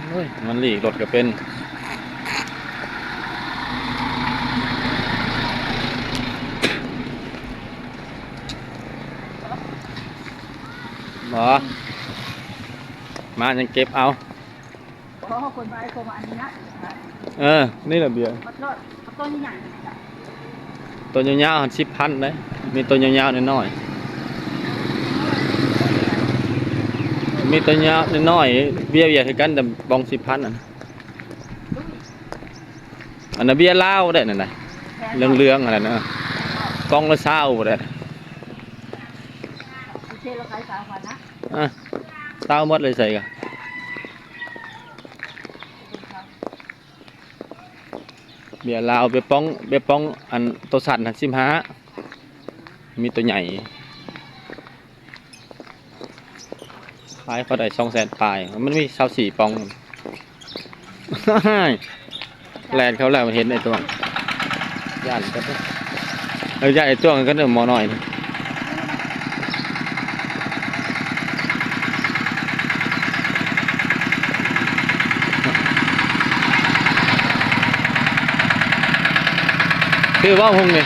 เฮ้ยมันหลีกรถก็เป็นบ่มายังเก็บเอาเพราะคนไปคนมาอันนี้นะนี่แหละเบียร์ต้นใหญ่ตัวยาวๆ10,000เลยมีตัวยาวๆน้อยๆมีตัวยาวน้อยๆเบียร์คือกันแต่บอง10,000อันนั้นเบียร์ลาวได้นั่นน่ะเรื่องอะไรนะกองละ20ได้เช่เราขาย3,000นะ20หมดเลยใส่กะเบียร์ลาวเบียร์ป้องอันตัวสั่น15มีตัวใหญ่ขายเขาได้200,000ปลายมันมี24ปองแลนเขาแล้วเห็นไอ้ตัวย่านก็ย่านไอ้ตัวก็เริ่มมอหน่อยคือว่าหงเนี่ย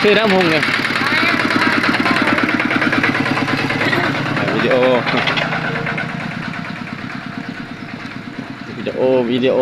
คือน้ำหงเนี่ยวิดีโอวิดีโอ